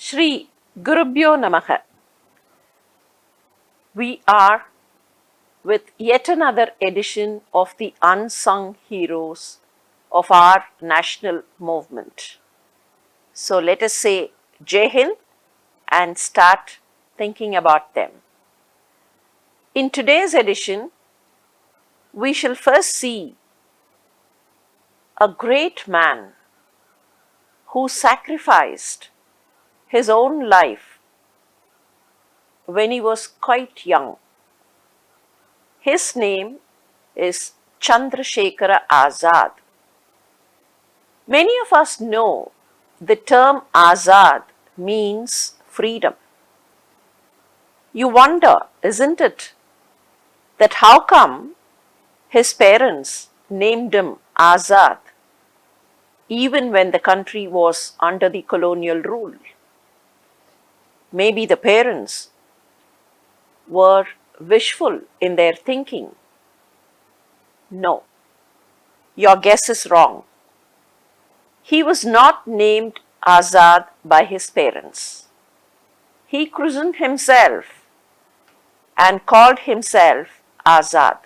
Shri Gurubhyo Namaha. We are with yet another edition of the unsung heroes of our national movement. So let us say Jai Hind and start thinking about them. In today's edition, we shall first see a great man who sacrificed his own life when he was quite young. His name is Chandrashekara Azad. Many of us know the term Azad means freedom. You wonder, isn't it, that how come his parents named him Azad even when the country was under the colonial rule? Maybe the parents were wishful in their thinking. No, your guess is wrong. He was not named Azad by his parents. He christened himself and called himself Azad.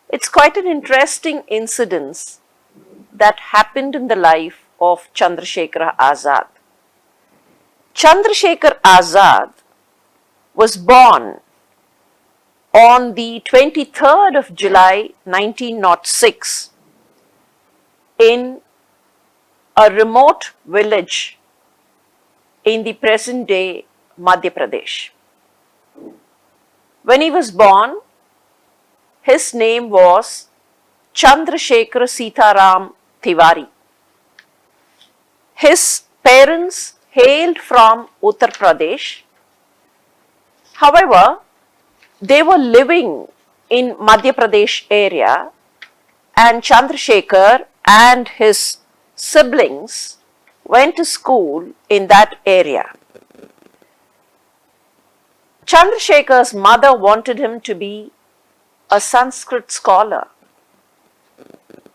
It's quite an interesting incident that happened in the life of Chandrashekara Azad. Chandrashekar Azad was born on the 23rd of July 1906 in a remote village in the present day Madhya Pradesh. When he was born, his name was Chandrasekhara Sitaram Tiwari. His parents hailed from Uttar Pradesh. However, they were living in Madhya Pradesh area, and Chandrasekhar and his siblings went to school in that area. Chandrasekhar's mother wanted him to be a Sanskrit scholar.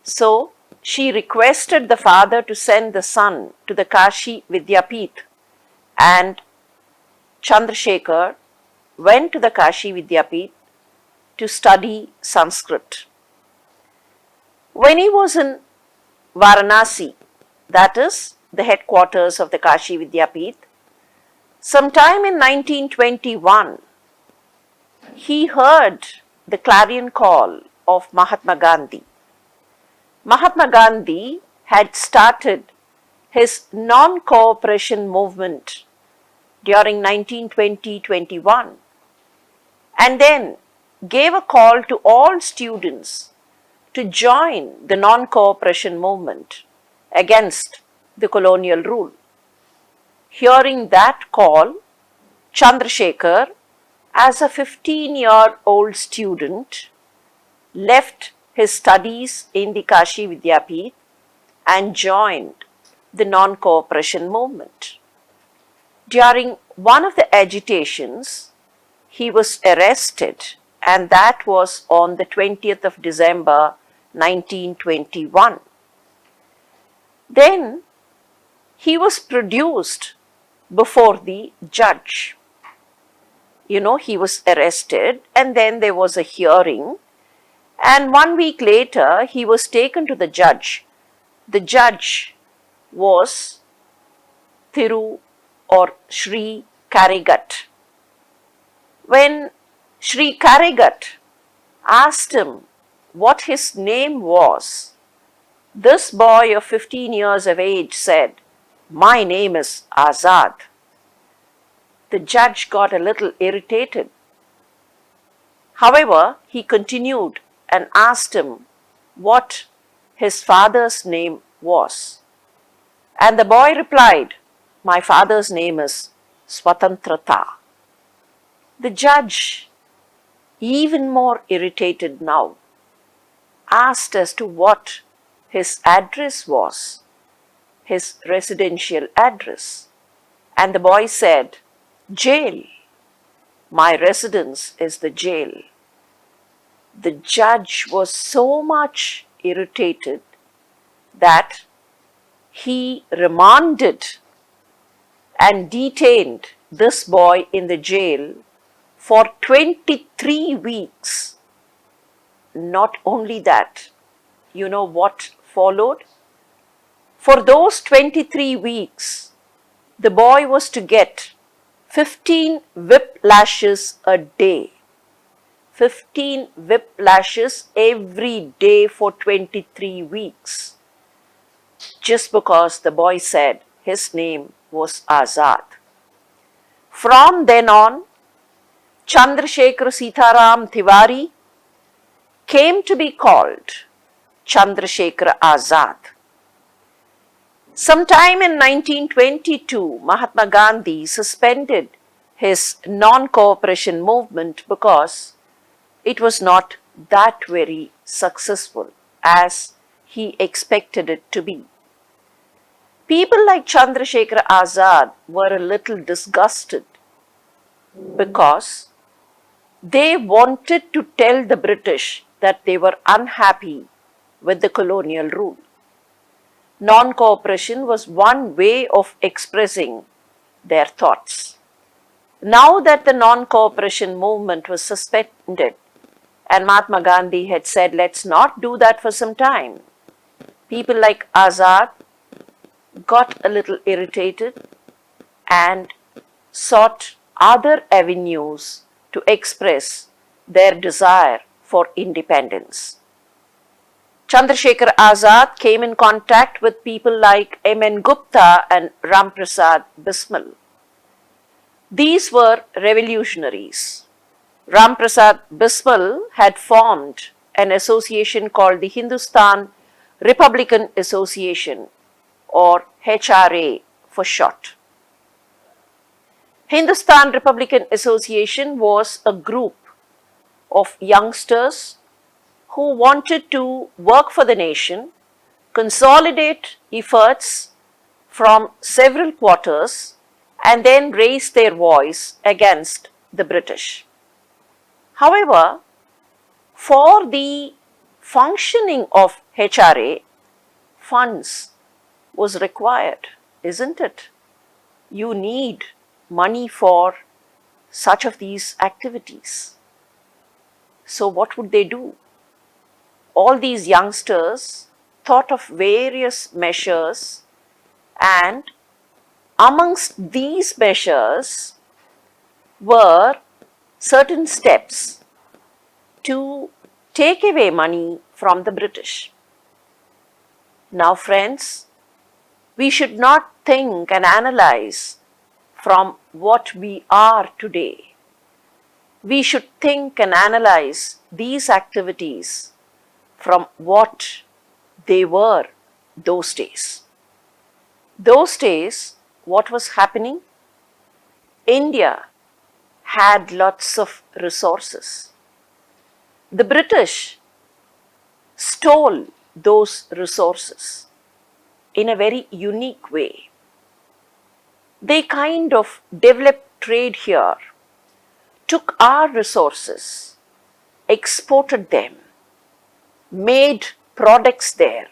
So, she requested the father to send the son to the Kashi Vidyapith, and Chandrasekhar went to the Kashi Vidyapith to study Sanskrit. When he was in Varanasi, that is the headquarters of the Kashi Vidyapith, sometime in 1921, he heard the clarion call of Mahatma Gandhi. Mahatma Gandhi had started his non-cooperation movement during 1920-21 and then gave a call to all students to join the non-cooperation movement against the colonial rule. Hearing that call, Chandrasekhar, as a 15-year-old student, left his studies in the Kashi Vidyapith and joined the non-cooperation movement. During one of the agitations, he was arrested, and that was on the 20th of December 1921. Then he was produced before the judge. He was arrested, and then there was a hearing, and 1 week later he was taken to the judge. The judge was Thiru or Shri Karigat. When Shri Karigat asked him what his name was, this boy of 15 years of age said, "My name is Azad." The judge got a little irritated. However, he continued and asked him what his father's name was. And the boy replied, "My father's name is Swatantrata." The judge, even more irritated now, asked as to what his address was, his residential address. And the boy said, "Jail. My residence is the jail." The judge was so much irritated that he remanded and detained this boy in the jail for 23 weeks. Not only that, you know what followed? For those 23 weeks, the boy was to get 15 whip lashes a day. 15 whip lashes every day for 23 weeks. Just because the boy said his name was Azad. From then on, Chandrasekhara Sitaram Tiwari came to be called Chandrashekar Azad. Sometime in 1922, Mahatma Gandhi suspended his non-cooperation movement because it was not that very successful as he expected it to be. People like Chandrashekar Azad were a little disgusted because they wanted to tell the British that they were unhappy with the colonial rule. Non-cooperation was one way of expressing their thoughts. Now that the non-cooperation movement was suspended and Mahatma Gandhi had said, let's not do that for some time, people like Azad got a little irritated and sought other avenues to express their desire for independence. Chandrasekhar Azad came in contact with people like M.N. Gupta and Ramprasad Bismil. These were revolutionaries. Ramprasad Bismil had formed an association called the Hindustan Republican Association, or HRA for short. Hindustan Republican Association was a group of youngsters who wanted to work for the nation, consolidate efforts from several quarters, and then raise their voice against the British. However, for the functioning of HRA, funds was required, isn't it? You need money for such of these activities. So what would they do? All these youngsters thought of various measures, and amongst these measures were certain steps to take away money from the British. Now, friends, we should not think and analyze from what we are today. We should think and analyze these activities from what they were those days. Those days, what was happening? India had lots of resources. The British stole those resources in a very unique way. They kind of developed trade here, took our resources, exported them, made products there,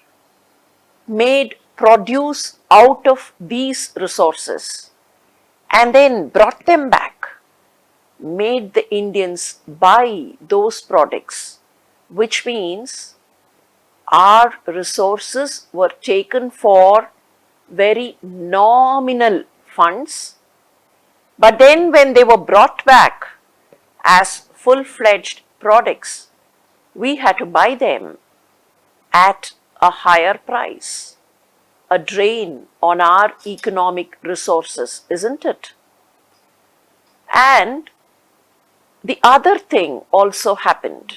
made produce out of these resources, and then brought them back, made the Indians buy those products, which means our resources were taken for very nominal funds, but then when they were brought back as full-fledged products, we had to buy them at a higher price, a drain on our economic resources, isn't it? And the other thing also happened.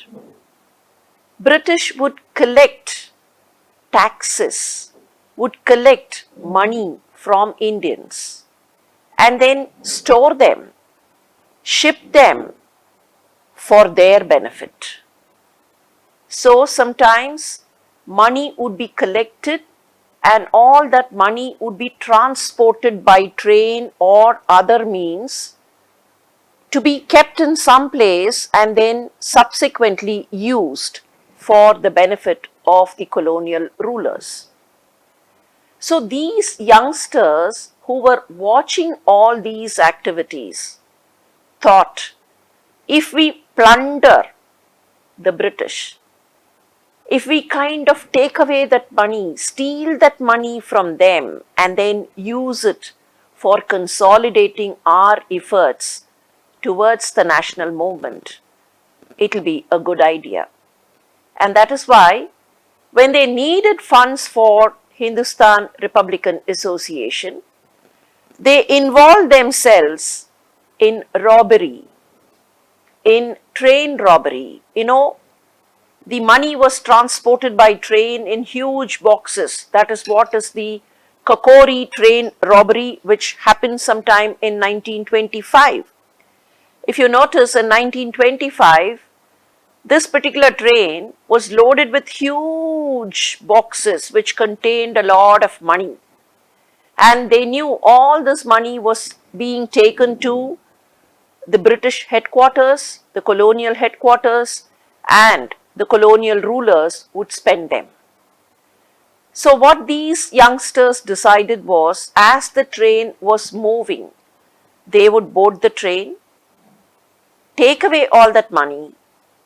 British would collect taxes, would collect money from Indians and then store them, ship them for their benefit. So sometimes money would be collected and all that money would be transported by train or other means to be kept in some place and then subsequently used for the benefit of the colonial rulers. So these youngsters who were watching all these activities thought, if we plunder the British, if we kind of take away that money, steal that money from them, and then use it for consolidating our efforts towards the national movement, it'll be a good idea. And that is why, when they needed funds for Hindustan Republican Association, they involved themselves in robbery, in train robbery. The money was transported by train in huge boxes. That is what is the Kakori train robbery, which happened sometime in 1925. If you notice, in 1925, this particular train was loaded with huge boxes which contained a lot of money. And they knew all this money was being taken to the British headquarters, the colonial headquarters, and the colonial rulers would spend them. So what these youngsters decided was, as the train was moving, they would board the train, take away all that money,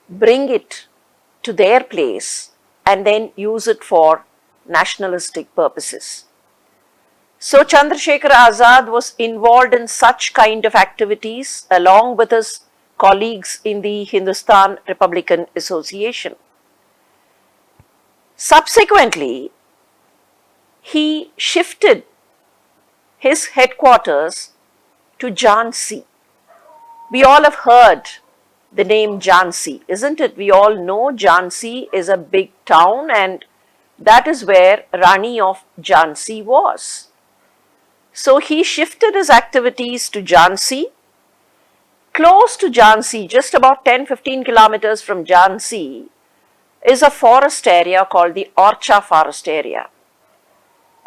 bring it to their place, and then use it for nationalistic purposes. So Chandrashekar Azad was involved in such kind of activities along with his colleagues in the Hindustan Republican Association. Subsequently, he shifted his headquarters to Jhansi. We all have heard the name Jhansi, isn't it? We all know Jhansi is a big town, and that is where Rani of Jhansi was. So he shifted his activities to Jhansi. Close to Jhansi, just about 10-15 kilometers from Jhansi, is a forest area called the Orcha forest area.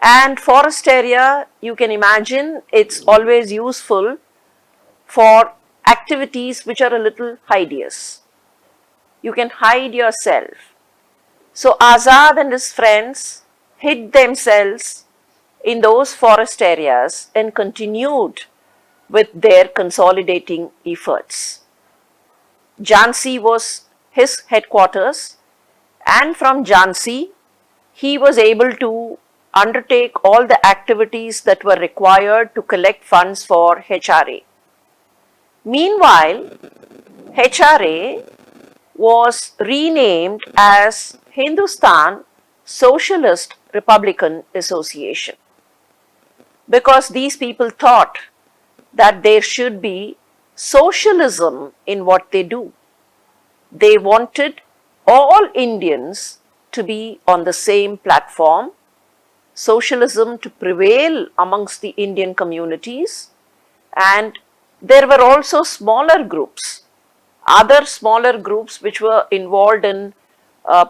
And forest area, you can imagine, it's always useful for activities which are a little hideous. You can hide yourself. So Azad and his friends hid themselves in those forest areas and continued with their consolidating efforts. Jhansi was his headquarters, and from Jhansi he was able to undertake all the activities that were required to collect funds for HRA. Meanwhile, HRA was renamed as Hindustan Socialist Republican Association, because these people thought that there should be socialism in what they do. They wanted all Indians to be on the same platform, socialism to prevail amongst the Indian communities, and there were also smaller groups, other smaller groups which were involved in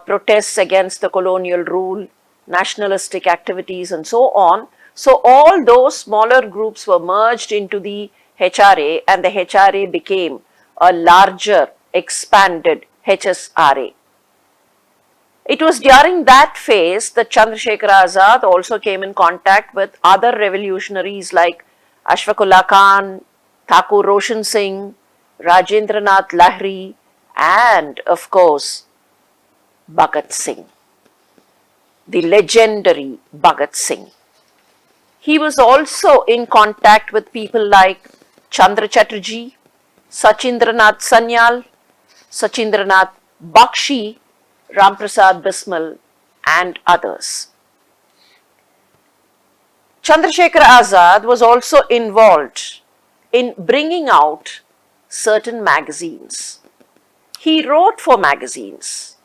protests against the colonial rule, nationalistic activities, and so on. So all those smaller groups were merged into the HRA, and the HRA became a larger, expanded HSRA. It was during that phase that Chandrasekhara Azad also came in contact with other revolutionaries like Ashfaqullah Khan, Thakur Roshan Singh, Rajendranath Lahiri, and of course, Bhagat Singh, the legendary Bhagat Singh. He was also in contact with people like Chandra Chatterjee, Sachindranath Sanyal, Sachindranath Bakshi, Ramprasad Bismal, and others. Chandrasekhar Azad was also involved in bringing out certain magazines. He wrote for magazines.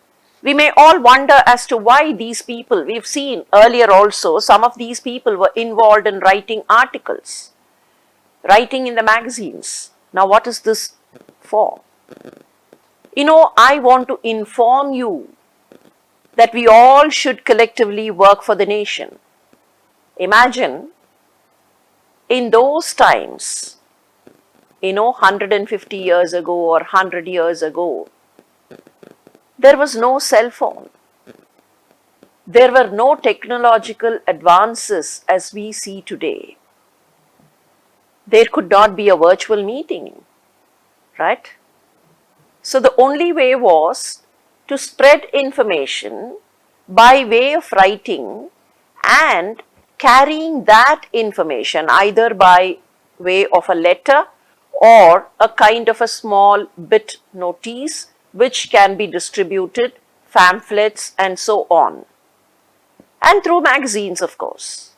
We may all wonder as to why these people, we've seen earlier also, some of these people were involved in writing articles, writing in the magazines. Now what is this for? I want to inform you that we all should collectively work for the nation. Imagine, in those times, 150 years ago or 100 years ago, there was no cell phone. There were no technological advances as we see today. There could not be a virtual meeting, right? So the only way was to spread information by way of writing and carrying that information either by way of a letter or a kind of a small bit notice which can be distributed, pamphlets and so on. And through magazines, of course.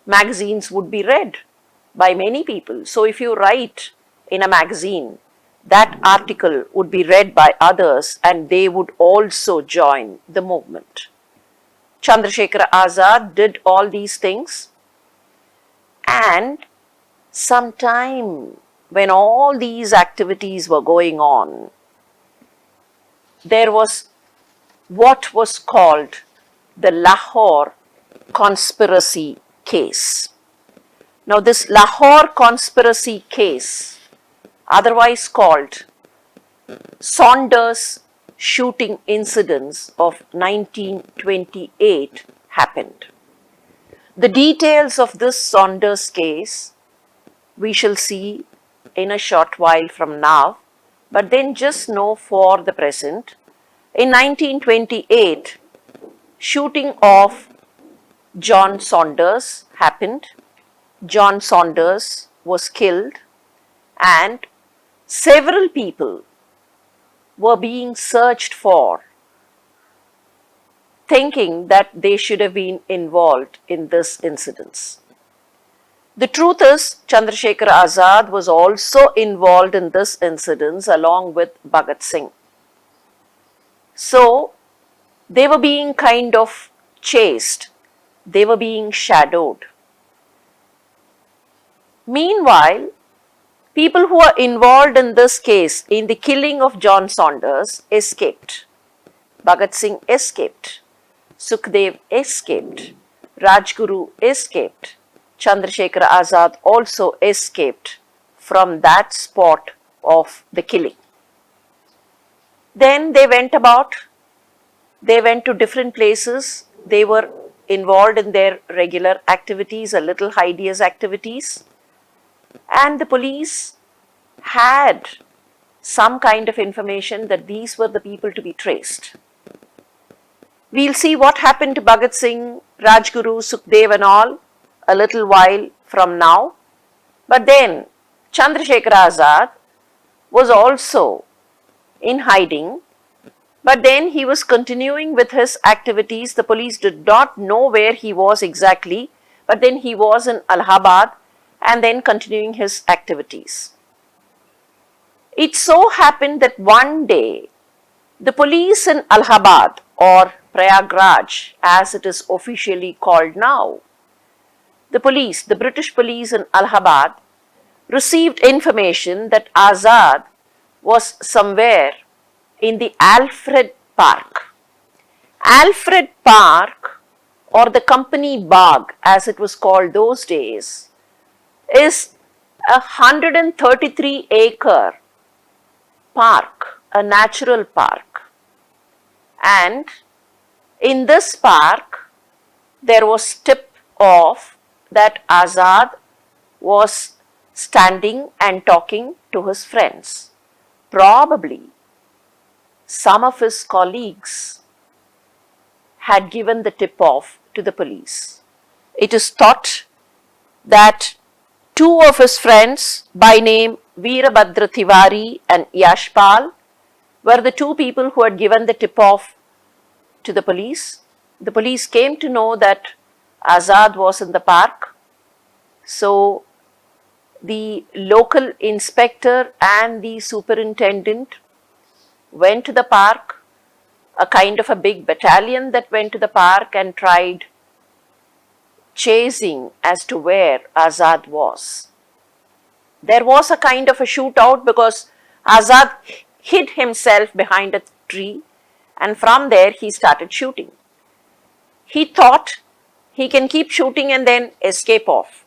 Magazines would be read by many people. So if you write in a magazine, that article would be read by others and they would also join the movement. Chandrasekhara Azad did all these things, and sometime when all these activities were going on, there was what was called the Lahore conspiracy case. Now this Lahore conspiracy case, otherwise called Saunders shooting incidents of 1928, happened. The details of this Saunders case we shall see in a short while from now, but then just know for the present, in 1928, shooting of John Saunders happened. John Saunders was killed and several people were being searched for, thinking that they should have been involved in this incident. The truth is, Chandrashekar Azad was also involved in this incident along with Bhagat Singh. So, they were being kind of chased, they were being shadowed. Meanwhile, people who are involved in this case, in the killing of John Saunders, escaped. Bhagat Singh escaped. Sukhdev escaped. Rajguru escaped. Chandrasekhar Azad also escaped from that spot of the killing. Then they went about, they went to different places, they were involved in their regular activities, a little hideous activities, and the police had some kind of information that these were the people to be traced. We'll see what happened to Bhagat Singh, Rajguru, Sukhdev and all a little while from now. But then Chandrasekhar Azad was also in hiding, but then he was continuing with his activities. The police did not know where he was exactly, but then he was in Allahabad and then continuing his activities. It so happened that one day the police in Allahabad, or Prayagraj as it is officially called now, the British police in Allahabad received information that Azad was somewhere in the Alfred Park. Alfred Park, or the Company Bagh as it was called those days, is a 133-acre park, a natural park. And in this park, there was tip of that Azad was standing and talking to his friends. Probably some of his colleagues had given the tip off to the police. It is thought that two of his friends by name Veerabhadra Tiwari and Yashpal were the two people who had given the tip off to the police. The police came to know that Azad was in the park. So the local inspector and the superintendent went to the park, a kind of a big battalion that went to the park and tried chasing as to where Azad was. There was a kind of a shootout because Azad hid himself behind a tree and from there he started shooting. He thought he can keep shooting and then escape off.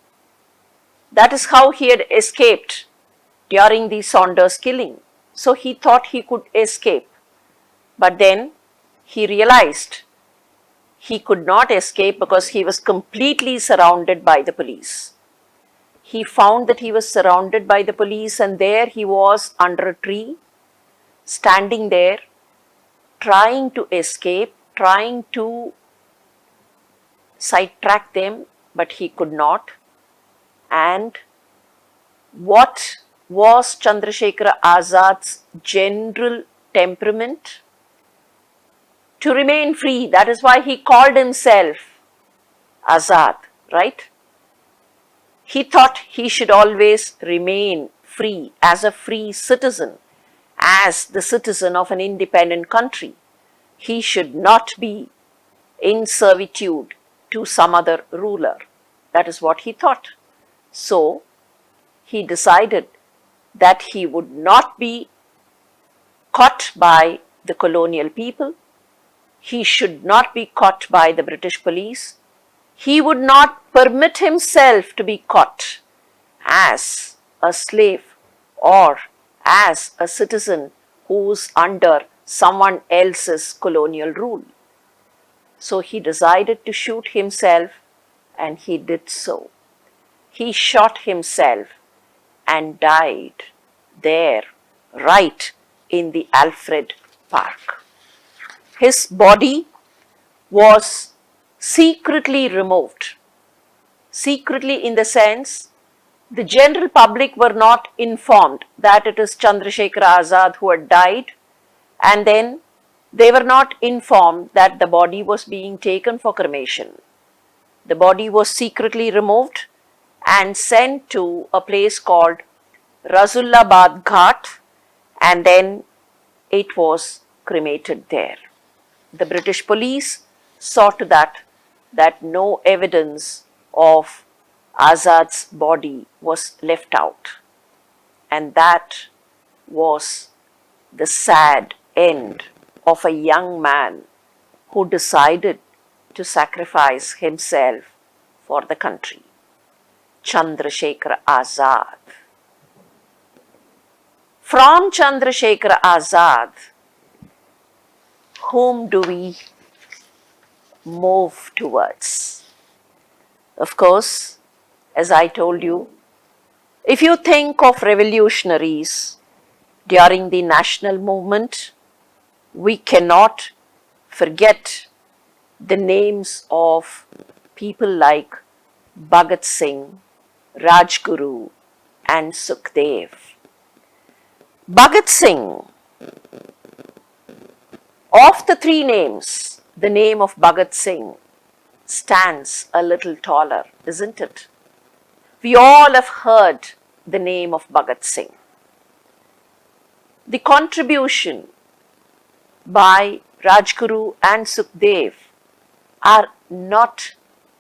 That is how he had escaped during the Saunders killing. So he thought he could escape. But then he realized he could not escape because he was completely surrounded by the police. he found that he was surrounded by the police, and there he was under a tree, standing there, trying to escape, trying to sidetrack them, but he could not. And what was Chandrasekhara Azad's general temperament? To remain free. That is why he called himself Azad, right? He thought he should always remain free, as a free citizen, as the citizen of an independent country. He should not be in servitude to some other ruler. That is what he thought. So, he decided that he would not be caught by the colonial people. He should not be caught by the British police. He would not permit himself to be caught as a slave or as a citizen who's under someone else's colonial rule. So he decided to shoot himself, and he did so. He shot himself and died there, right in the Alfred Park. His body was secretly removed. Secretly, in the sense, the general public were not informed that it is Chandrashekara Azad who had died, and then they were not informed that the body was being taken for cremation. The body was secretly removed and sent to a place called Rasulabad Ghat, and then it was cremated there. The British police saw to that no evidence of Azad's body was left out. And that was the sad end of a young man who decided to sacrifice himself for the country. Chandrasekhara Azad. From Chandrasekhara Azad, whom do we move towards? Of course, as I told you, if you think of revolutionaries during the national movement, we cannot forget the names of people like Bhagat Singh, Rajguru, and Sukhdev. Bhagat Singh, of the three names, the name of Bhagat Singh stands a little taller, isn't it? We all have heard the name of Bhagat Singh. The contribution by Rajguru and Sukhdev are not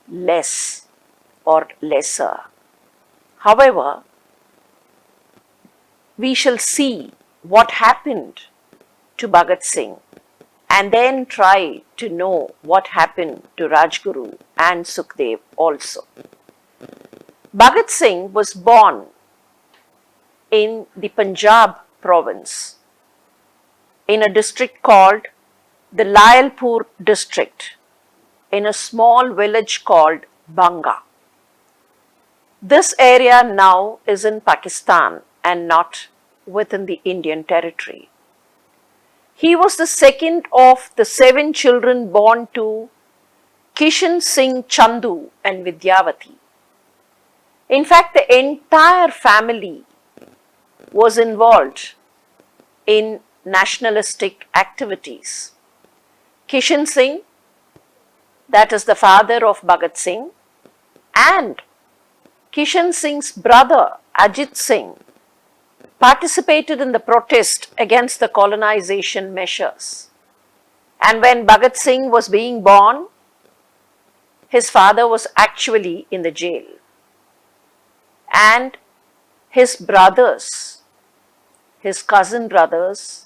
less or lesser. However, we shall see what happened to Bhagat Singh and then try to know what happened to Rajguru and Sukhdev also. Bhagat Singh was born in the Punjab province in a district called the Layalpur district, in a small village called Banga. This area now is in Pakistan and not within the Indian territory. He was the second of the 7 children born to Kishan Singh Chandu and Vidyavati. In fact, the entire family was involved in nationalistic activities. Kishan Singh, that is the father of Bhagat Singh, and Kishan Singh's brother Ajit Singh participated in the protest against the colonization measures. And when Bhagat Singh was being born, his father was actually in the jail. And his brothers, his cousin brothers,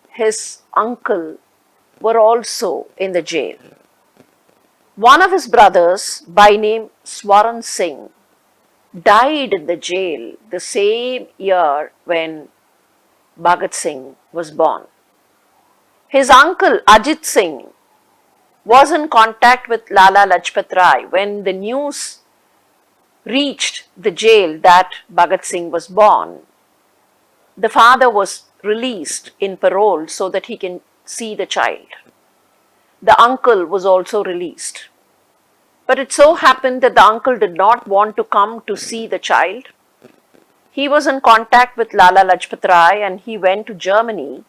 his uncle were also in the jail. One of his brothers, by name Swaran Singh, died in the jail the same year when Bhagat Singh was born. His uncle Ajit Singh was in contact with Lala Lajpat Rai when the news reached the jail that Bhagat Singh was born, the father was released in parole so that he can see the child. The uncle was also released. But it so happened that the uncle did not want to come to see the child. He was in contact with Lala Lajpat Rai and he went to Germany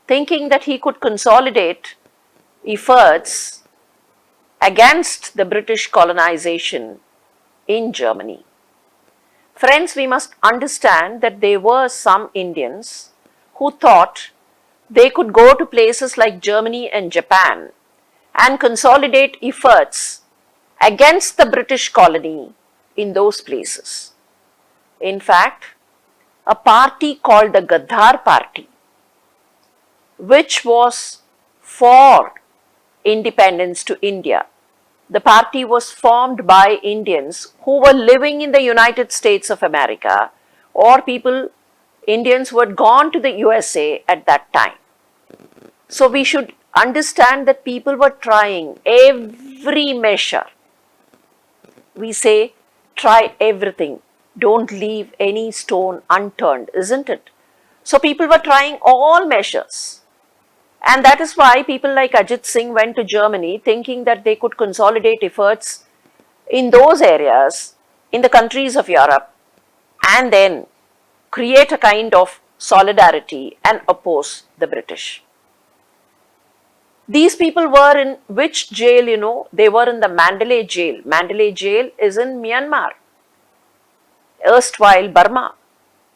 thinking that he could consolidate efforts against the British colonization in Germany. Friends, we must understand that there were some Indians who thought they could go to places like Germany and Japan and consolidate efforts against the British colony in those places. In fact, a party called the Gaddar Party, which was for independence to India. The party was formed by Indians who were living in the United States of America or Indians who had gone to the USA at that time. So we should understand that people were trying every measure. We say, try everything. Don't leave any stone unturned, isn't it? So people were trying all measures. And that is why people like Ajit Singh went to Germany thinking that they could consolidate efforts in those areas, in the countries of Europe, and then create a kind of solidarity and oppose the British. These people were in which jail, They were in the Mandalay jail. Mandalay jail is in Myanmar, erstwhile Burma.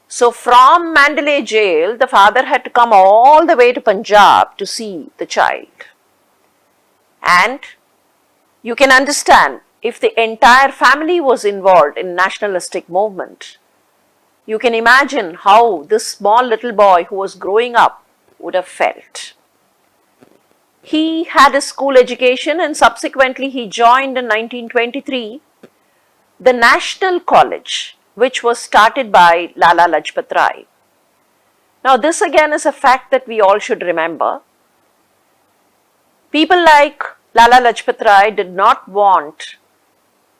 So from Mandalay jail, the father had to come all the way to Punjab to see the child. And you can understand, if the entire family was involved in nationalistic movement, you can imagine how this small little boy who was growing up would have felt. He had a school education and subsequently he joined in 1923 the National College, which was started by Lala Lajpat Rai. Now this again is a fact that we all should remember. People like Lala Lajpat Rai did not want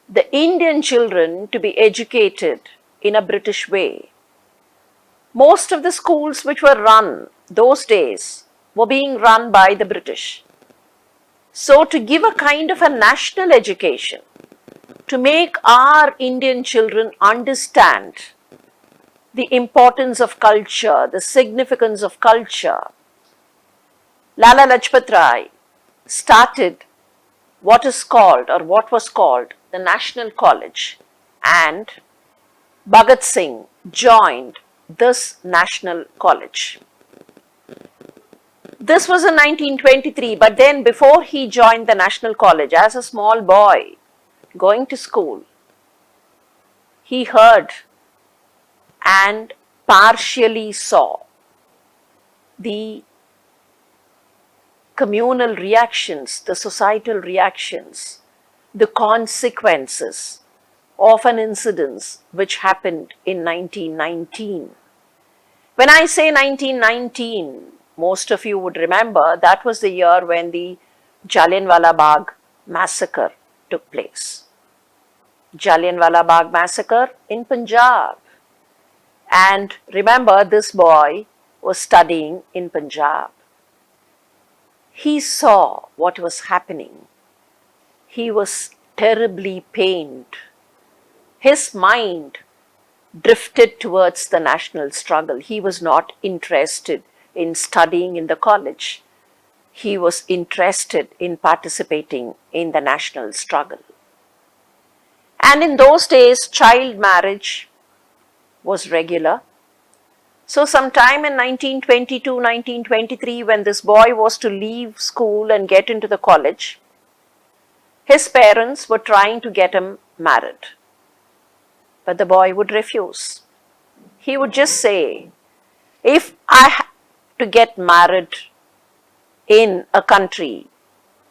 the Indian children to be educated in a British way. Most of the schools which were run those days were being run by the British. So to give a kind of a national education, to make our Indian children understand the importance of culture, the significance of culture, Lala Lajpat Rai started what was called the National College, and Bhagat Singh joined this National College. This was in 1923, but then before he joined the National College, as a small boy going to school, he heard and partially saw the communal reactions, the societal reactions, the consequences of an incident which happened in 1919. When I say 1919, most of you would remember that was the year when the Jallianwala Bagh massacre took place. Jallianwala Bagh massacre in Punjab. And remember, this boy was studying in Punjab. He saw what was happening. He was terribly pained. His mind drifted towards the national struggle. He was not interested in studying in the college. He was interested in participating in the national struggle. And in those days, child marriage was regular. So sometime in 1922, 1923, when this boy was to leave school and get into the college, his parents were trying to get him married. But the boy would refuse. He would just say, if I have to get married in a country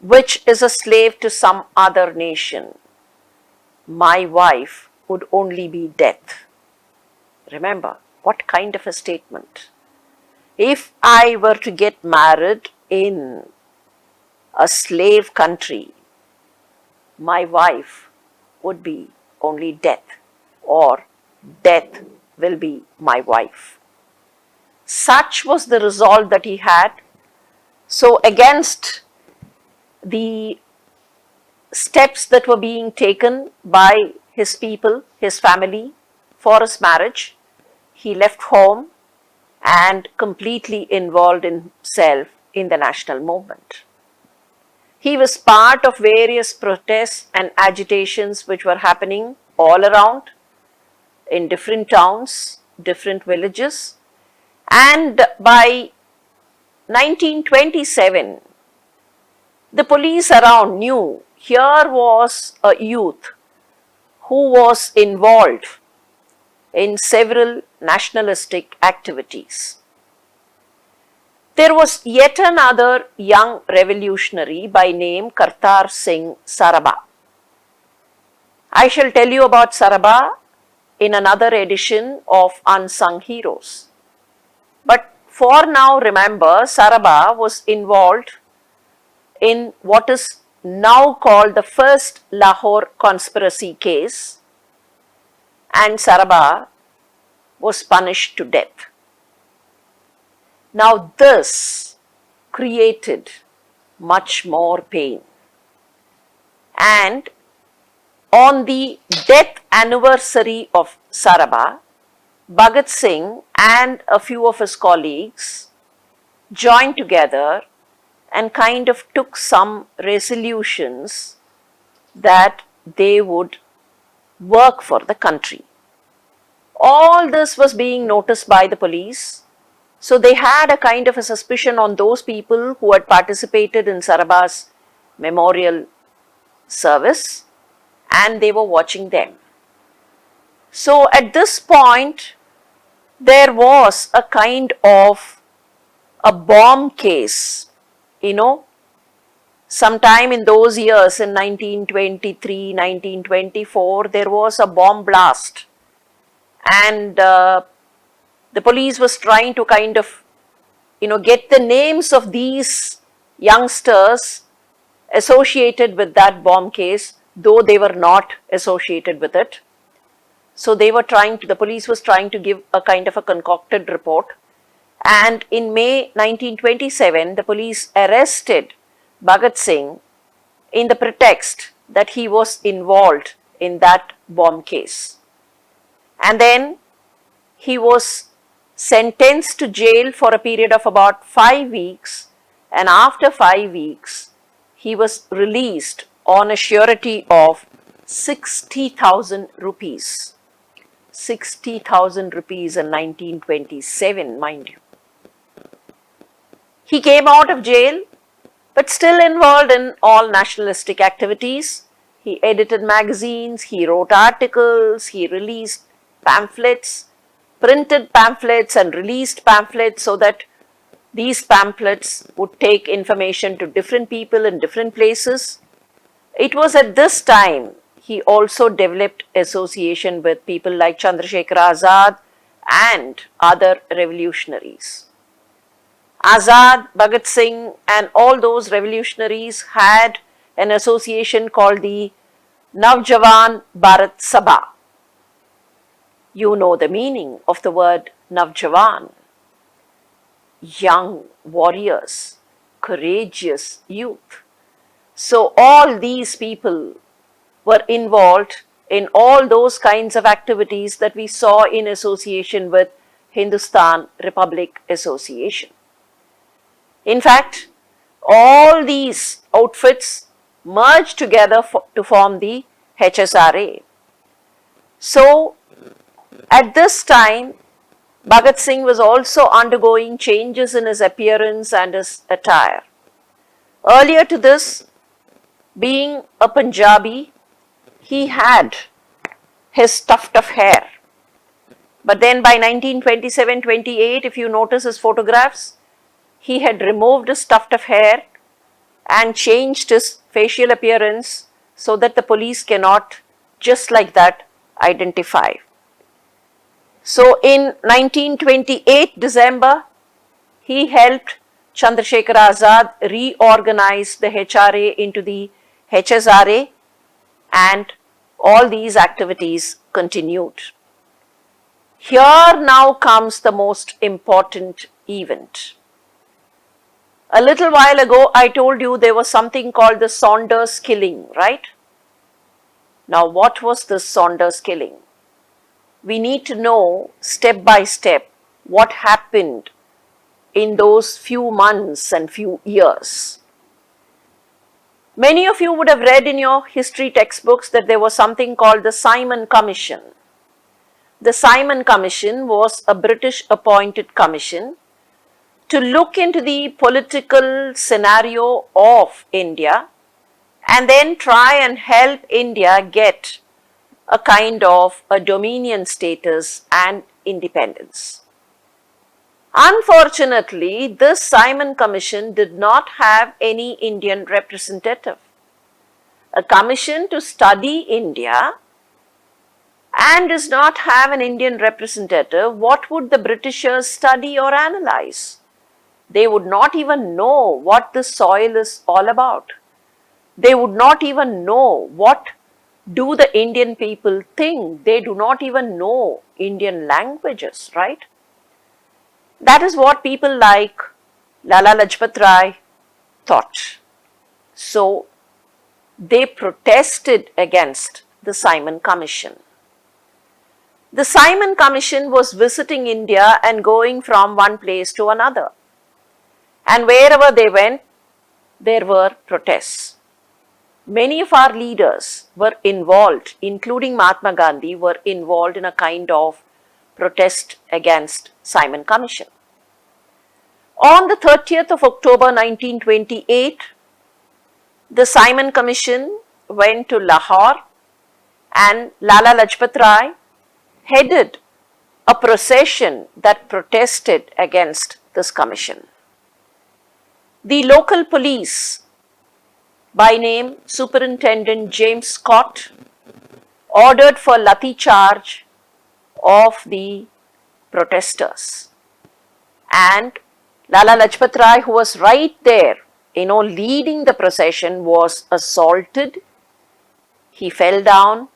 which is a slave to some other nation, my wife would only be death. Remember, what kind of a statement? If I were to get married in a slave country, my wife would be only death. or death will be my wife. Such was the resolve that he had. So against the steps that were being taken by his people, his family, for his marriage, he left home and completely involved himself in the national movement. He was part of various protests and agitations which were happening all around in different towns, different villages, and by 1927, the police around knew here was a youth who was involved in several nationalistic activities. There was yet another young revolutionary by name Kartar Singh Sarabha. I shall tell you about Sarabha in another edition of Unsung Heroes. But for now, remember, Sarabha was involved in what is now called the first Lahore conspiracy case, and Sarabha was punished to death. Now this created much more pain, and on the death anniversary of Sarabha, Bhagat Singh and a few of his colleagues joined together and kind of took some resolutions that they would work for the country. All this was being noticed by the police, so they had a kind of a suspicion on those people who had participated in Sarabha's memorial service, and they were watching them. So at this point, there was a kind of a bomb case, sometime in those years in 1923, 1924, there was a bomb blast, and the police was trying to kind of, get the names of these youngsters associated with that bomb case, though they were not associated with it. So the police was trying to give a kind of a concocted report. And in May 1927, the police arrested Bhagat Singh in the pretext that he was involved in that bomb case. And then he was sentenced to jail for a period of about 5 weeks, and after 5 weeks, he was released on a surety of 60,000 rupees. 60,000 rupees in 1927, mind you. He came out of jail, but still involved in all nationalistic activities. He edited magazines, he wrote articles, he released pamphlets, printed pamphlets and released pamphlets so that these pamphlets would take information to different people in different places. It was at this time he also developed association with people like Chandrashekara Azad and other revolutionaries. Azad, Bhagat Singh and all those revolutionaries had an association called the Navjawan Bharat Sabha. You know the meaning of the word Navjawan. Young warriors, courageous youth. So all these people were involved in all those kinds of activities that we saw in association with Hindustan Republic Association. In fact, all these outfits merged together to form the HSRA. So, at this time, Bhagat Singh was also undergoing changes in his appearance and his attire. Earlier to this, being a Punjabi, he had his tuft of hair. But then by 1927-28, if you notice his photographs, he had removed his tuft of hair and changed his facial appearance so that the police cannot just like that identify. So in 1928 December, he helped Chandrashekar Azad reorganize the HRA into the HSRA, and all these activities continued. Here now comes the most important event. A little while ago, I told you there was something called the Saunders Killing, right? Now, what was this Saunders Killing? We need to know step by step what happened in those few months and few years. Many of you would have read in your history textbooks that there was something called the Simon Commission. The Simon Commission was a British appointed commission to look into the political scenario of India and then try and help India get a kind of a dominion status and independence. Unfortunately, this Simon Commission did not have any Indian representative. A commission to study India and does not have an Indian representative, what would the Britishers study or analyze? They would not even know what the soil is all about. They would not even know what do the Indian people think. They do not even know Indian languages, right? That is what people like Lala Lajpat Rai thought. So, they protested against the Simon Commission. The Simon Commission was visiting India and going from one place to another. And wherever they went, there were protests. Many of our leaders were involved, including Mahatma Gandhi, were involved in a kind of protest against Simon Commission. On the 30th of October 1928, the Simon Commission went to Lahore and Lala Lajpat Rai headed a procession that protested against this commission. The local police, by name Superintendent James Scott, ordered for lathi charge of the protesters. And Lala Lajpat Rai, who was right there, leading the procession, was assaulted. He fell down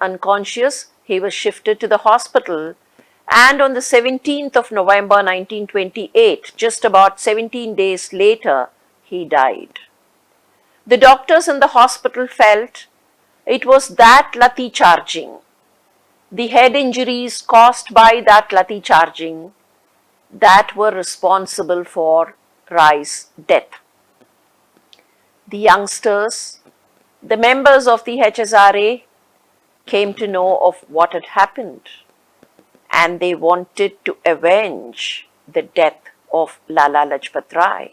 unconscious. He was shifted to the hospital. And on the 17th of November 1928, just about 17 days later, he died. The doctors in the hospital felt it was that lathi charging, the head injuries caused by that lathi charging, that were responsible for Rai's death. The youngsters, the members of the HSRA, came to know of what had happened, and they wanted to avenge the death of Lala Lajpat Rai.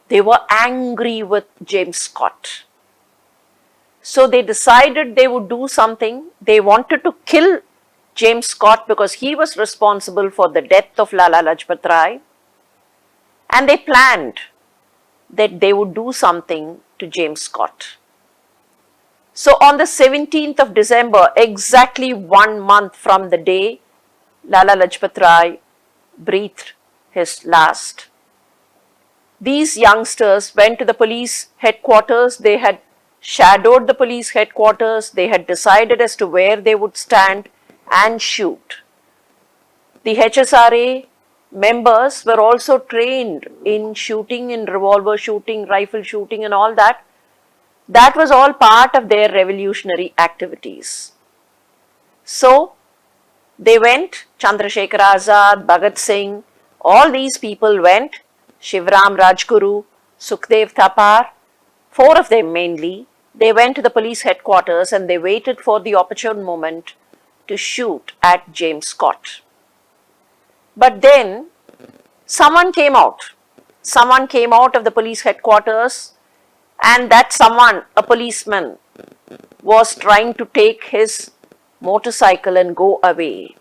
They were angry with James Scott. So they decided they would do something. They wanted to kill James Scott because he was responsible for the death of Lala Lajpat Rai. And they planned that they would do something to James Scott. So on the 17th of December, exactly 1 month from the day Lala Lajpat Rai breathed his last, these youngsters went to the police headquarters. They had shadowed the police headquarters. They had decided as to where they would stand and shoot. The HSRA members were also trained in shooting, in revolver shooting, rifle shooting and all that. That was all part of their revolutionary activities. So, they went, Chandrashekara Azad, Bhagat Singh, all these people went, Shivram Rajguru, Sukhdev Thapar, 4 of them mainly. They went to the police headquarters and they waited for the opportune moment to shoot at James Scott. But then, someone came out. Someone came out of the police headquarters, and that someone, a policeman, was trying to take his motorcycle and go away.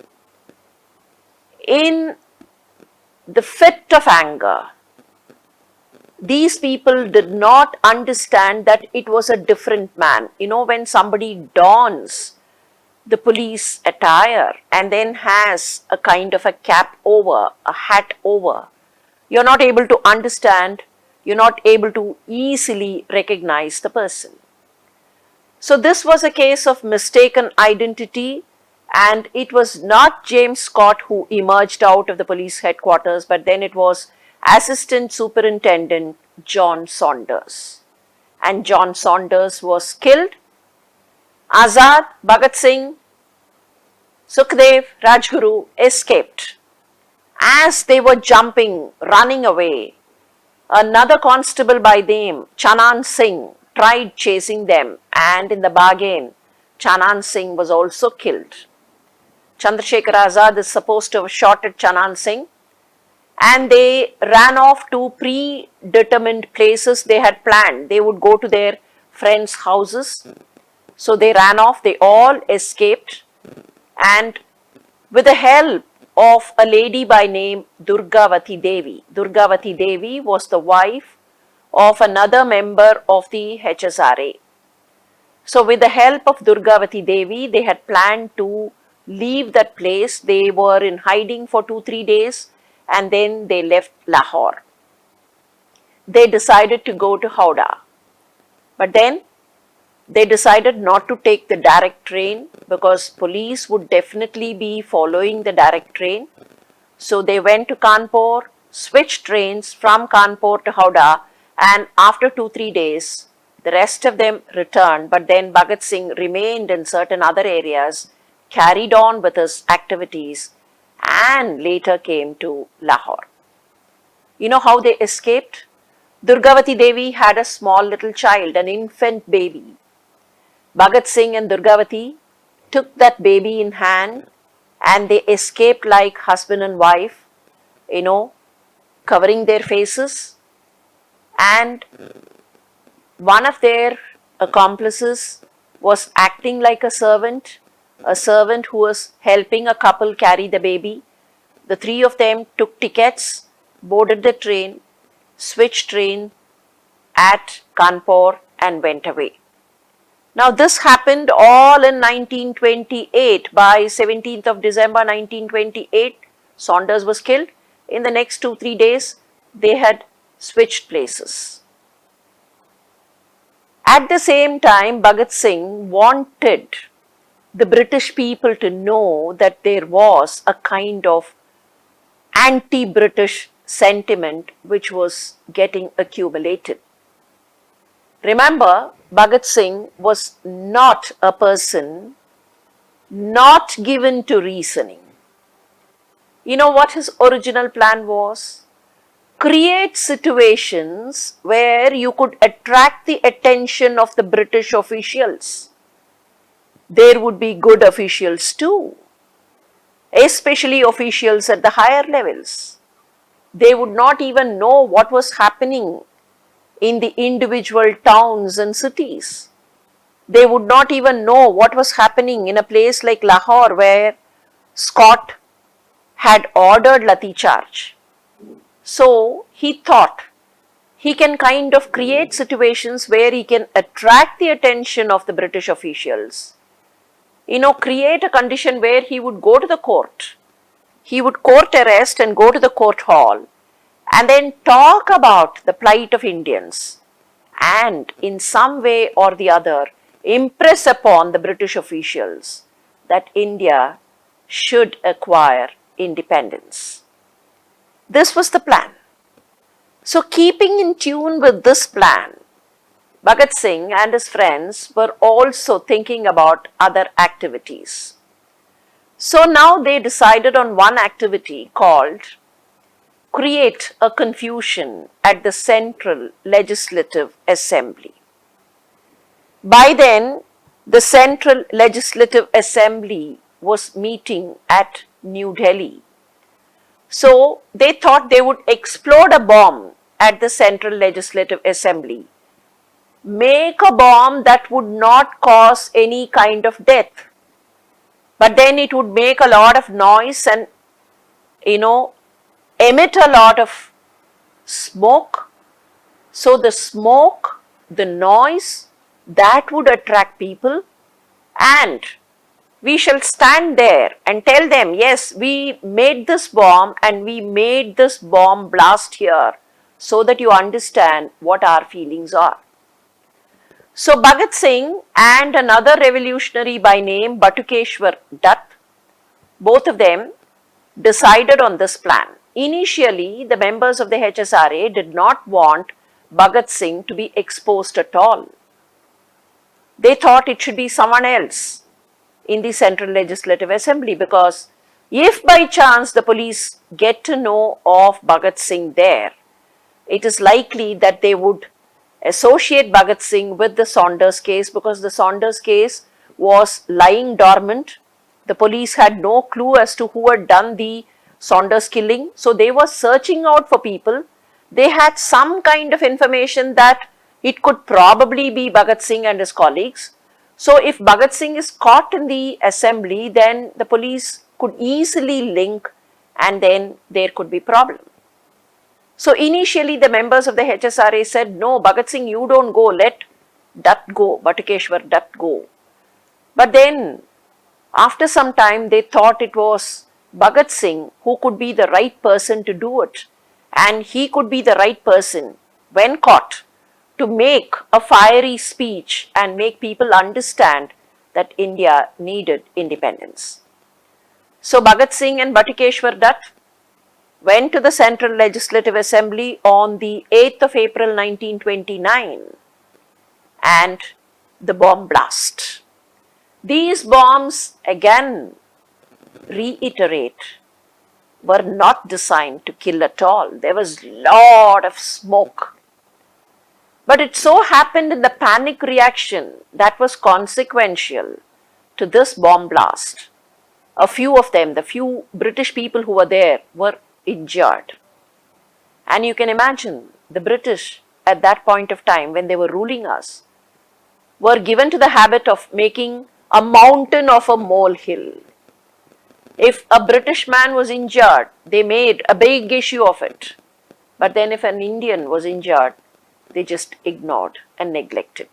In the fit of anger, these people did not understand that it was a different man. When somebody dons the police attire and then has a kind of a cap over, a hat over, you're not able to understand, you're not able to easily recognize the person. So this was a case of mistaken identity, and it was not James Scott who emerged out of the police headquarters, but then it was Assistant Superintendent John Saunders. And John Saunders was killed. Azad, Bhagat Singh, Sukhdev, Rajguru escaped. As they were jumping, running away, another constable by name Chanan Singh tried chasing them, and in the bargain, Chanan Singh was also killed. Chandrashekar Azad is supposed to have shot at Chanan Singh, and they ran off to predetermined places they had planned. They would go to their friends' houses. So they ran off, they all escaped, and with the help of a lady by name Durgavati Devi. Durgavati Devi was the wife of another member of the HSRA. So with the help of Durgavati Devi, they had planned to leave that place. They were in hiding for 2-3 days, and then they left Lahore. They decided to go to Howrah, but then they decided not to take the direct train because police would definitely be following the direct train. So they went to Kanpur, switched trains from Kanpur to Howrah, and after 2-3 days, the rest of them returned. But then Bhagat Singh remained in certain other areas, carried on with his activities, and later came to Lahore. You know how they escaped? Durgavati Devi had a small little child, an infant baby. Bhagat Singh and Durgavati took that baby in hand, and they escaped like husband and wife, covering their faces. And one of their accomplices was acting like a servant who was helping a couple carry the baby. The three of them took tickets, boarded the train, switched train at Kanpur, and went away. Now this happened all in 1928. By 17th of December 1928, Saunders was killed. In the next 2-3 days, they had switched places. At the same time, Bhagat Singh wanted the British people to know that there was a kind of anti-British sentiment which was getting accumulated. Remember, Bhagat Singh was not a person not given to reasoning. You know what his original plan was? Create situations where you could attract the attention of the British officials. There would be good officials too, especially officials at the higher levels. They would not even know what was happening in the individual towns and cities. They would not even know what was happening in a place like Lahore, where Scott had ordered lathi charge. So he thought he can kind of create situations where he can attract the attention of the British officials. Create a condition where he would go to the court. He would court arrest and go to the court hall, and then talk about the plight of Indians, and in some way or the other impress upon the British officials that India should acquire independence. This was the plan. So keeping in tune with this plan, Bhagat Singh and his friends were also thinking about other activities. So now they decided on one activity called create a confusion at the Central Legislative Assembly. By then, the Central Legislative Assembly was meeting at New Delhi. So they thought they would explode a bomb at the Central Legislative Assembly. Make a bomb that would not cause any kind of death, but then it would make a lot of noise and, emit a lot of smoke. So the smoke, the noise, that would attract people, and we shall stand there and tell them, yes, we made this bomb and we made this bomb blast here so that you understand what our feelings are. So Bhagat Singh and another revolutionary by name Bhatukeshwar Dutt, both of them decided on this plan. Initially, the members of the HSRA did not want Bhagat Singh to be exposed at all. They thought it should be someone else in the Central Legislative Assembly, because if by chance the police get to know of Bhagat Singh there, it is likely that they would associate Bhagat Singh with the Saunders case, because the Saunders case was lying dormant. The police had no clue as to who had done the Saunders killing. So they were searching out for people. They had some kind of information that it could probably be Bhagat Singh and his colleagues. So if Bhagat Singh is caught in the assembly, then the police could easily link and then there could be problem. So initially the members of the HSRA said, no, Bhagat Singh, you don't go, let Dutt go, Bhatukeshwar Dutt go. But then after some time they thought it was Bhagat Singh who could be the right person to do it, and he could be the right person when caught to make a fiery speech and make people understand that India needed independence. So Bhagat Singh and Bhatukeshwar Dutt went to the Central Legislative Assembly on the 8th of April 1929 and the bomb blast. These bombs, again reiterate, were not designed to kill at all. There was a lot of smoke. But it so happened in the panic reaction that was consequential to this bomb blast, a few of them, the few British people who were there, were injured. And you can imagine the British at that point of time, when they were ruling us, were given to the habit of making a mountain of a molehill. If a British man was injured, they made a big issue of it. But then if an Indian was injured, they just ignored and neglected.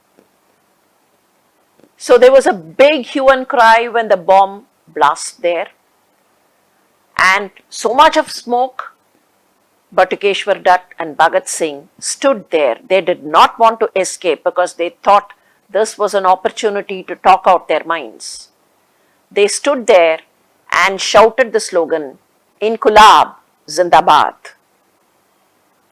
So there was a big hue and cry when the bomb blast there, and so much of smoke. Bhatukeshwar Dutt and Bhagat Singh stood there. They did not want to escape because they thought this was an opportunity to talk out their minds. They stood there and shouted the slogan, Inqilab Zindabad.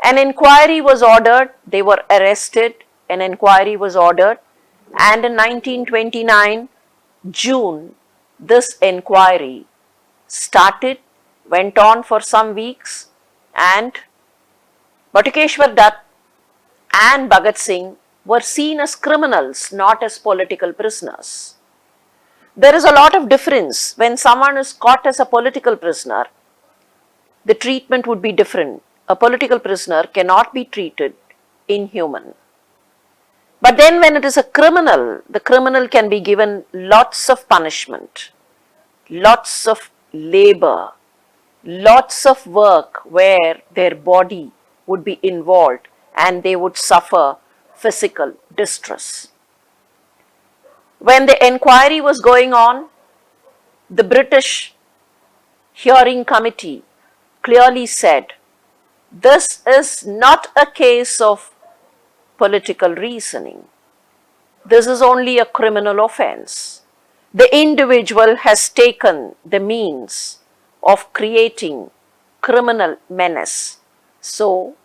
An inquiry was ordered, they were arrested, an inquiry was ordered, and in 1929, June, this inquiry started, went on for some weeks, and Bhatukeshwar Dutt and Bhagat Singh were seen as criminals, not as political prisoners. There is a lot of difference. When someone is caught as a political prisoner, the treatment would be different. A political prisoner cannot be treated inhuman. But then when it is a criminal, the criminal can be given lots of punishment, lots of labor, lots of work where their body would be involved and they would suffer physical distress. When the inquiry was going on, the British hearing committee clearly said, this is not a case of political reasoning. This is only a criminal offense. The individual has taken the means of creating criminal menace. So,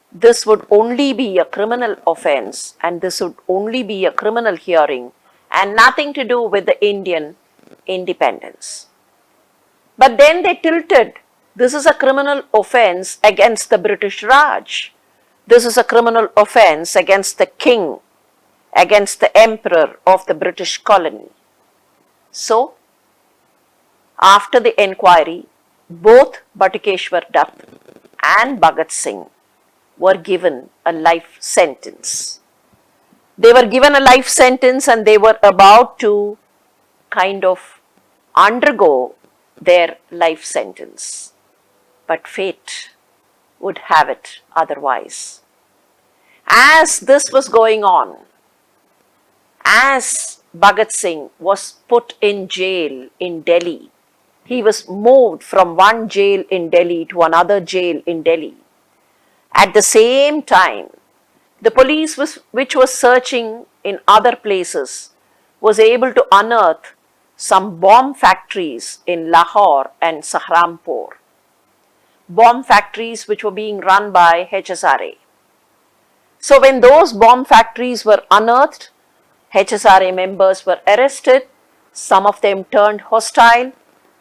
this would only be a criminal offense and this would only be a criminal hearing and nothing to do with the Indian independence. But then they tilted. This is a criminal offense against the British Raj. This is a criminal offense against the king, against the emperor of the British colony. So, after the inquiry, both Bhatukeshwar Dutt and Bhagat Singh were given a life sentence. They were given a life sentence and they were about to kind of undergo their life sentence. But fate would have it otherwise. As this was going on, as Bhagat Singh was put in jail in Delhi, he was moved from one jail in Delhi to another jail in Delhi. At the same time, the police which was searching in other places, was able to unearth some bomb factories in Lahore and Sahrampur. Bomb factories which were being run by HSRA. So when those bomb factories were unearthed, HSRA members were arrested, some of them turned hostile,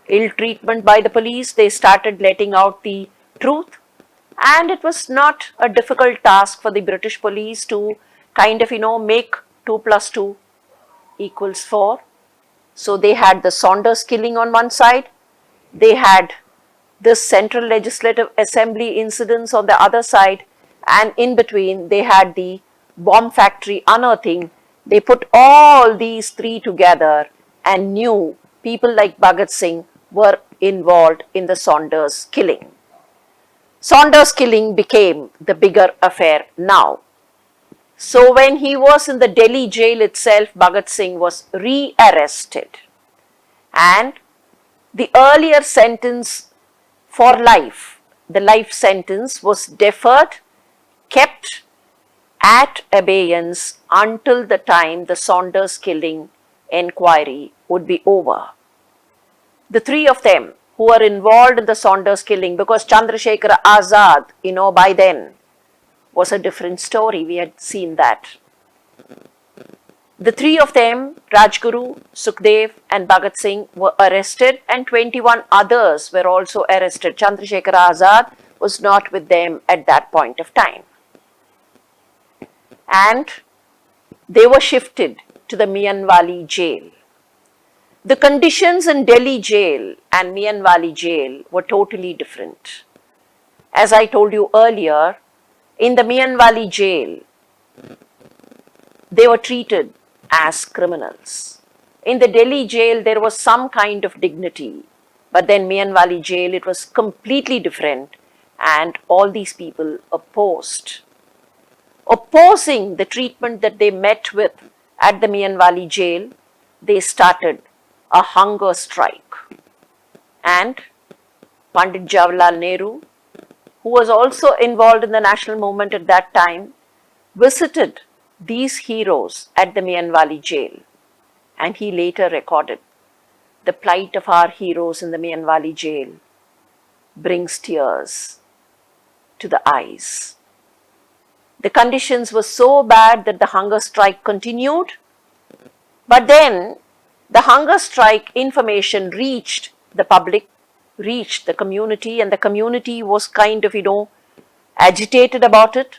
ill treatment by the police, they started letting out the truth, and it was not a difficult task for the British police to kind of, make 2 plus 2 equals 4. So they had the Saunders killing on one side, they had this Central Legislative Assembly incidents on the other side, and in between they had the bomb factory unearthing. They put all these three together and knew people like Bhagat Singh were involved in the Saunders killing. Saunders killing became the bigger affair now. So when he was in the Delhi jail itself, Bhagat Singh was re-arrested, and the earlier sentence for life, the life sentence, was deferred, kept at abeyance until the time the Saunders killing enquiry would be over. The three of them who were involved in the Saunders killing, because Chandrashekara Azad, by then was a different story, we had seen that. The three of them, Rajguru, Sukhdev and Bhagat Singh, were arrested, and 21 others were also arrested. Chandrashekara Azad was not with them at that point of time. And they were shifted to the Mianwali jail. The conditions in Delhi jail and Mianwali jail were totally different. As I told you earlier, in the Mianwali jail, they were treated as criminals. In the Delhi jail, there was some kind of dignity, but then Mianwali jail, it was completely different, and all these people opposing the treatment that they met with at the Mianwali jail, they started a hunger strike. And Pandit Jawaharlal Nehru, who was also involved in the national movement at that time, visited these heroes at the Mianwali jail, and he later recorded, "The plight of our heroes in the Mianwali jail brings tears to the eyes." The conditions were so bad that the hunger strike continued, but then the hunger strike information reached the public, reached the community, and the community was kind of, agitated about it.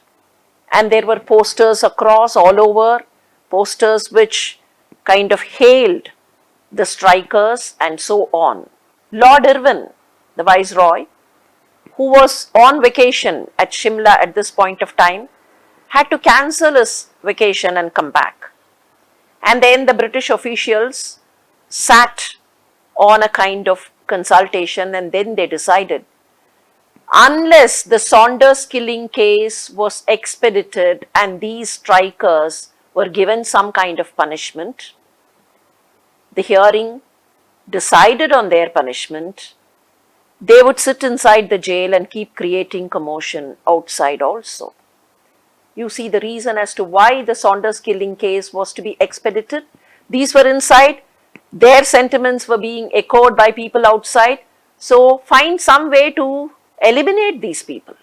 And there were posters across all over, posters which kind of hailed the strikers and so on. Lord Irwin, the Viceroy, who was on vacation at Shimla at this point of time, had to cancel his vacation and come back. And then the British officials sat on a kind of consultation, and then they decided, unless the Saunders killing case was expedited and these strikers were given some kind of punishment, the hearing decided on their punishment, they would sit inside the jail and keep creating commotion outside also. You see the reason as to why the Saunders killing case was to be expedited. These were inside, their sentiments were being echoed by people outside, so find some way to eliminate these people.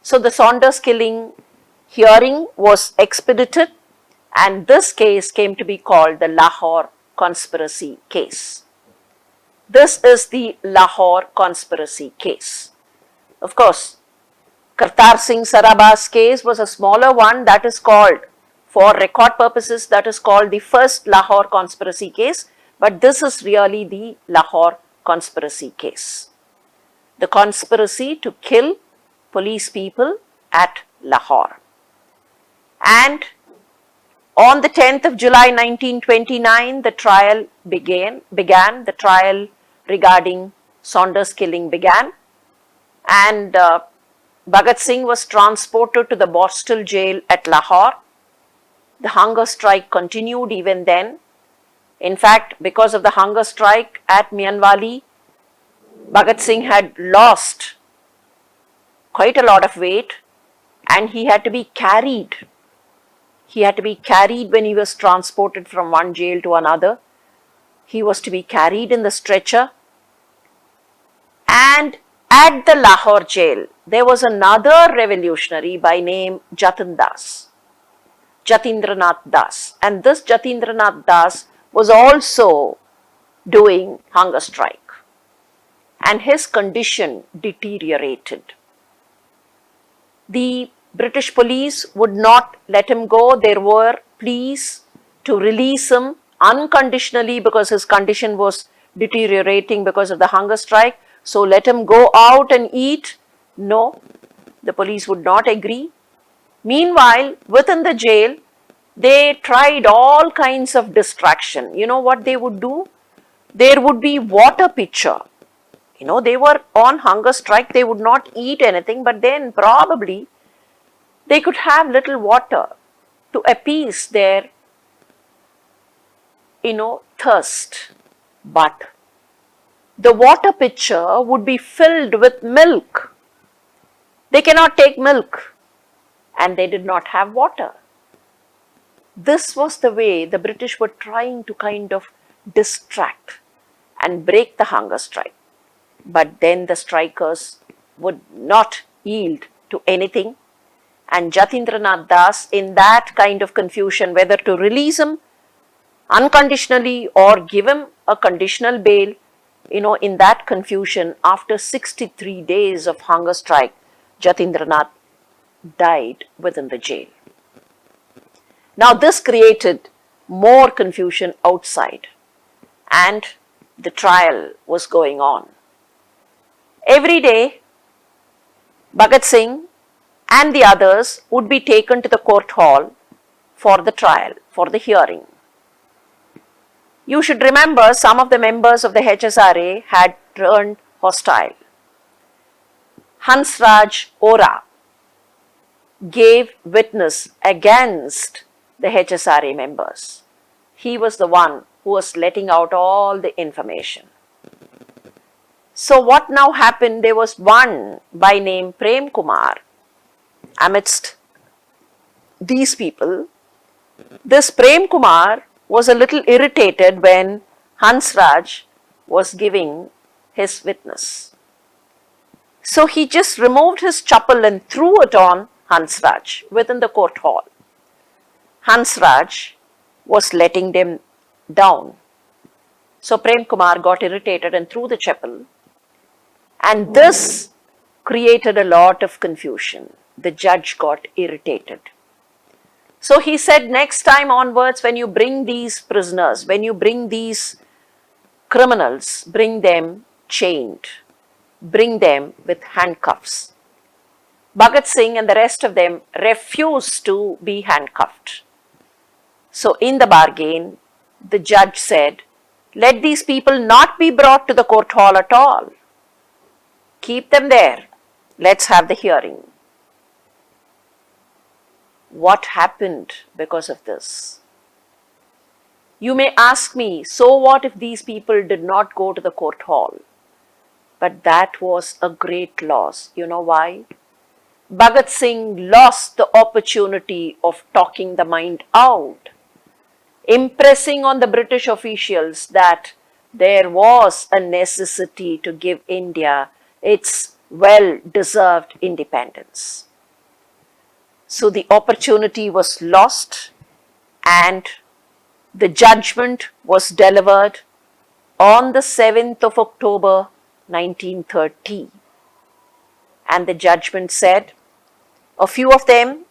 So the Saunders killing hearing was expedited, and this case came to be called the Lahore conspiracy case. This is the Lahore conspiracy case. Of course, Kartar Singh Sarabha's case was a smaller one, that is called, for record purposes, that is called the first Lahore conspiracy case, but this is really the Lahore conspiracy case. The conspiracy to kill police people at Lahore. And on the 10th of July 1929, the trial began, the trial regarding Saunders killing began, and Bhagat Singh was transported to the Boston jail at Lahore. The hunger strike continued even then. In fact, because of the hunger strike at Mianwali, Bhagat Singh had lost quite a lot of weight and he had to be carried. He had to be carried when he was transported from one jail to another. He was to be carried in the stretcher. And at the Lahore jail, there was another revolutionary by name Jatindranath Das. And this Jatindranath Das was also doing hunger strike. And his condition deteriorated. The British police would not let him go. There were pleas to release him unconditionally because his condition was deteriorating because of the hunger strike. So let him go out and eat. No, the police would not agree. Meanwhile, within the jail, they tried all kinds of distraction. You know what they would do? There would be water pitcher. You know, they were on hunger strike, they would not eat anything, but then probably they could have little water to appease their, thirst. But the water pitcher would be filled with milk. They cannot take milk, and they did not have water. This was the way the British were trying to kind of distract and break the hunger strike. But then the strikers would not yield to anything. And Jatindranath Das, in that kind of confusion, whether to release him unconditionally or give him a conditional bail, in that confusion, after 63 days of hunger strike, Jatindranath died within the jail. Now this created more confusion outside, and the trial was going on. Every day, Bhagat Singh and the others would be taken to the court hall for the trial, for the hearing. You should remember some of the members of the HSRA had turned hostile. Hansraj Ora gave witness against the HSRA members. He was the one who was letting out all the information. So what now happened? There was one by name Prem Kumar amidst these people. This Prem Kumar was a little irritated when Hansraj was giving his witness. So he just removed his chappal and threw it on Hansraj within the court hall. Hansraj was letting them down. So Prem Kumar got irritated and threw the chappal. And this created a lot of confusion. The judge got irritated. So he said, next time onwards, when you bring these prisoners, when you bring these criminals, bring them chained, bring them with handcuffs. Bhagat Singh and the rest of them refused to be handcuffed. So in the bargain, the judge said, let these people not be brought to the court hall at all. Keep them there. Let's have the hearing. What happened because of this? You may ask me, so what if these people did not go to the court hall? But that was a great loss. You know why? Bhagat Singh lost the opportunity of talking the mind out, impressing on the British officials that there was a necessity to give India its well-deserved independence. So the opportunity was lost, and the judgment was delivered on the 7th of October 1930. And the judgment said a few of them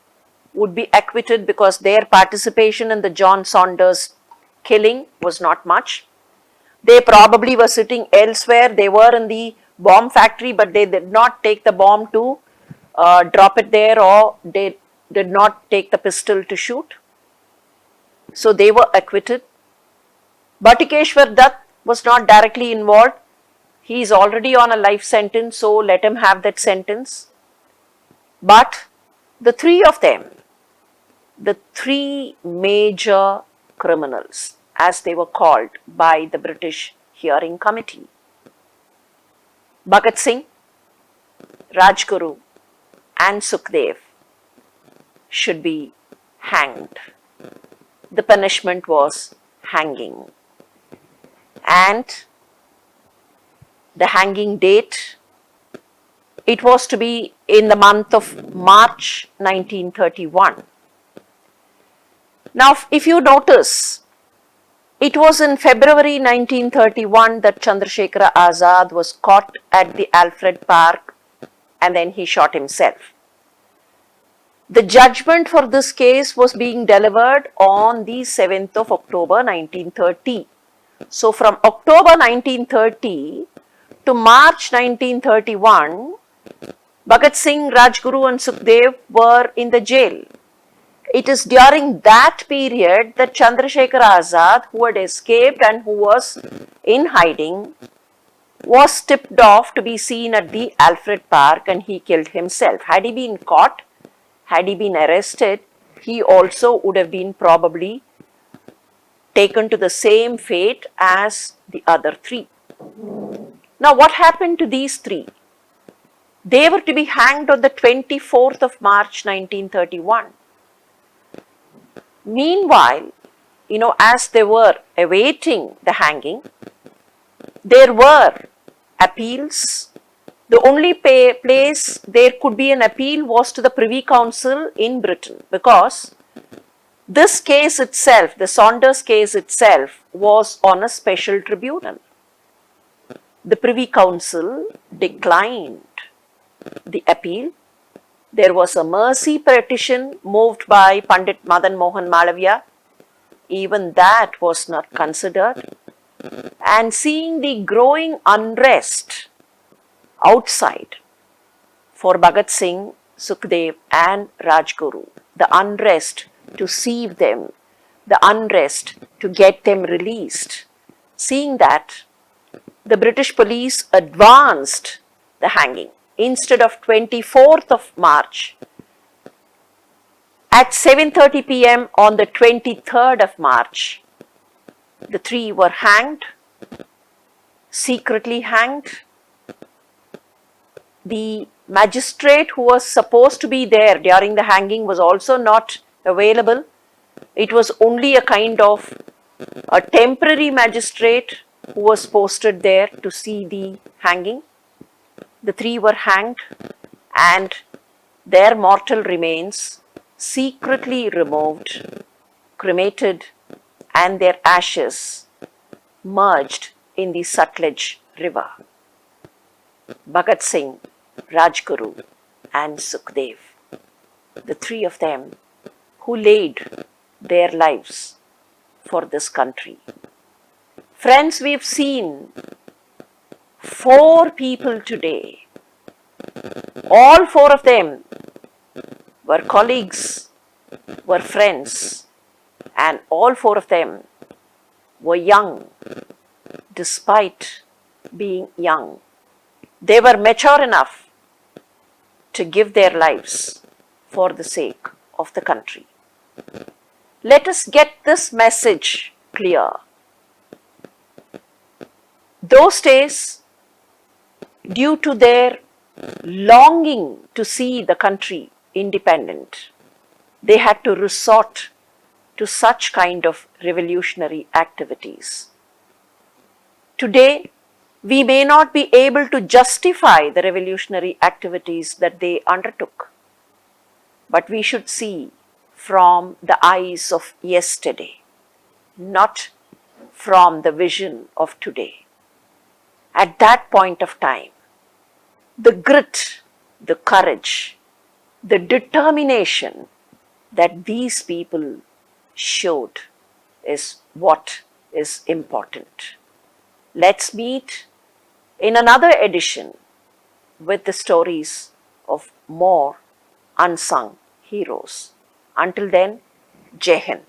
would be acquitted because their participation in the John Saunders killing was not much. They probably were sitting elsewhere. They were in the bomb factory, but they did not take the bomb to drop it there, or they did not take the pistol to shoot. So they were acquitted. Bhatukeshwar Dutt was not directly involved. He is already on a life sentence, so let him have that sentence. But the three of them, the three major criminals, as they were called by the British hearing committee, Bhagat Singh, Rajguru and Sukhdev, should be hanged. The punishment was hanging. And the hanging date, it was to be in the month of March 1931. Now, if you notice, it was in February 1931 that Chandrashekara Azad was caught at the Alfred Park and then he shot himself. The judgment for this case was being delivered on the 7th of October 1930. So, from October 1930 to March 1931, Bhagat Singh, Rajguru and Sukhdev were in the jail. It is during that period that Chandrashekar Azad, who had escaped and who was in hiding, was tipped off to be seen at the Alfred Park and he killed himself. Had he been caught, had he been arrested, he also would have been probably taken to the same fate as the other three. Now, what happened to these three? They were to be hanged on the 24th of March 1931. Meanwhile, as they were awaiting the hanging, there were appeals. The only place there could be an appeal was to the Privy Council in Britain, because this case itself, the Saunders case itself, was on a special tribunal. The Privy Council declined the appeal. There was a mercy petition moved by Pandit Madan Mohan Malaviya. Even that was not considered. And seeing the growing unrest outside for Bhagat Singh, Sukhdev and Rajguru, the unrest to seize them, the unrest to get them released, seeing that, the British police advanced the hanging. Instead of 24th of March, at 7:30 p.m. on the 23rd of March, the three were hanged, secretly hanged. The magistrate who was supposed to be there during the hanging was also not available. It was only a kind of a temporary magistrate who was posted there to see the hanging. The three were hanged and their mortal remains secretly removed, cremated, and their ashes merged in the Sutlej river. Bhagat Singh, Rajguru and Sukhdev, the three of them who laid their lives for this country. Friends, we've seen 4 people today. All 4 of them were colleagues, were friends, and all 4 of them were young. Despite being young, they were mature enough to give their lives for the sake of the country. Let us get this message clear. Those days, due to their longing to see the country independent, they had to resort to such kind of revolutionary activities. Today, we may not be able to justify the revolutionary activities that they undertook, but we should see from the eyes of yesterday, not from the vision of today. At that point of time, the grit, the courage, the determination that these people showed is what is important. Let's meet in another edition with the stories of more unsung heroes. Until then, Jai Hind.